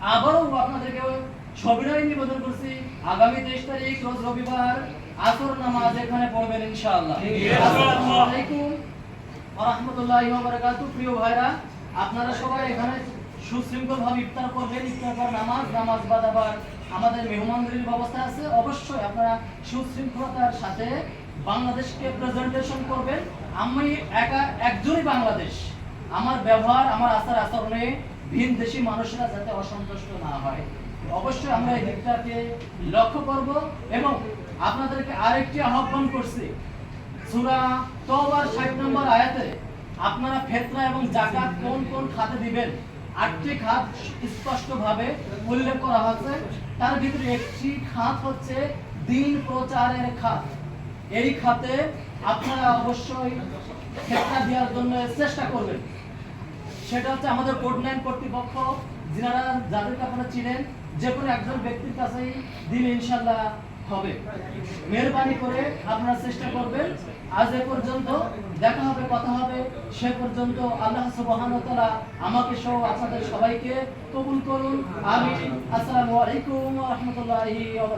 আবারও আপনাদেরকে সবিনয় নিবেদন করছি, আগামী 23 তারিখ রোজ রবিবার আসর নামাজ এখানে পড়বেন ইনশাআল্লাহ। আসসালামু আলাইকুম ওয়া রাহমাতুল্লাহি ওয়া বারাকাতুহু। প্রিয় ভাইরা, আপনারা সবাই এখানে সুশৃঙ্খলভাবে ইফতার করবেন। ইফতার পর নামাজ বাদ আবার আমাদের মেহমানদারির ব্যবস্থা আছে। অবশ্যই আপনারা সুশৃঙ্খলতার সাথে বাংলাদেশকে প্রেজেন্টেশন করবেন। আমি একজনই বাংলাদেশ, আমার ব্যবহার, আমার আচার আচরণে ভিন দেশি মানুষরা যাতে অসন্তুষ্ট না হয়, অবশ্যই আমরা এই দিকটাকে লক্ষ্য করব। এবং আপনাদেরকে আরেকটি আহ্বান করছি, সূরা তওবার 60 নম্বর আয়াতে আপনারা ফিতরা এবং যাকাত কোন কোন খাতে দিবেন 8টি খাত স্পষ্টভাবে উল্লেখ করা হয়েছে। তার ভিতরে একটি খাত হচ্ছে দ্বীন প্রচারের খাত। এই খাতে আপনারা অবশ্যই ফিতরা দেওয়ার জন্য চেষ্টা করবেন। সেটা হচ্ছে আমাদের কোড 9 কর্তৃপক্ষ, যাদেরকে আপনারা চিনেন, যে কোনো একজন ব্যক্তির কাছেই দিলে ইনশাআল্লাহ হবে। মেহরবানি করে আপনারা চেষ্টা করবেন। আজ এ পর্যন্ত, দেখা হবে, কথা হবে। সে পর্যন্ত আল্লাহ সুবহানাহু ওয়া তাআলা আমাকে সহ আপনাদের সবাইকে কবুল করুন। আমিন। আসসালামু আলাইকুম ওয়া রাহমাতুল্লাহি ওয়া বারাকাতুহু।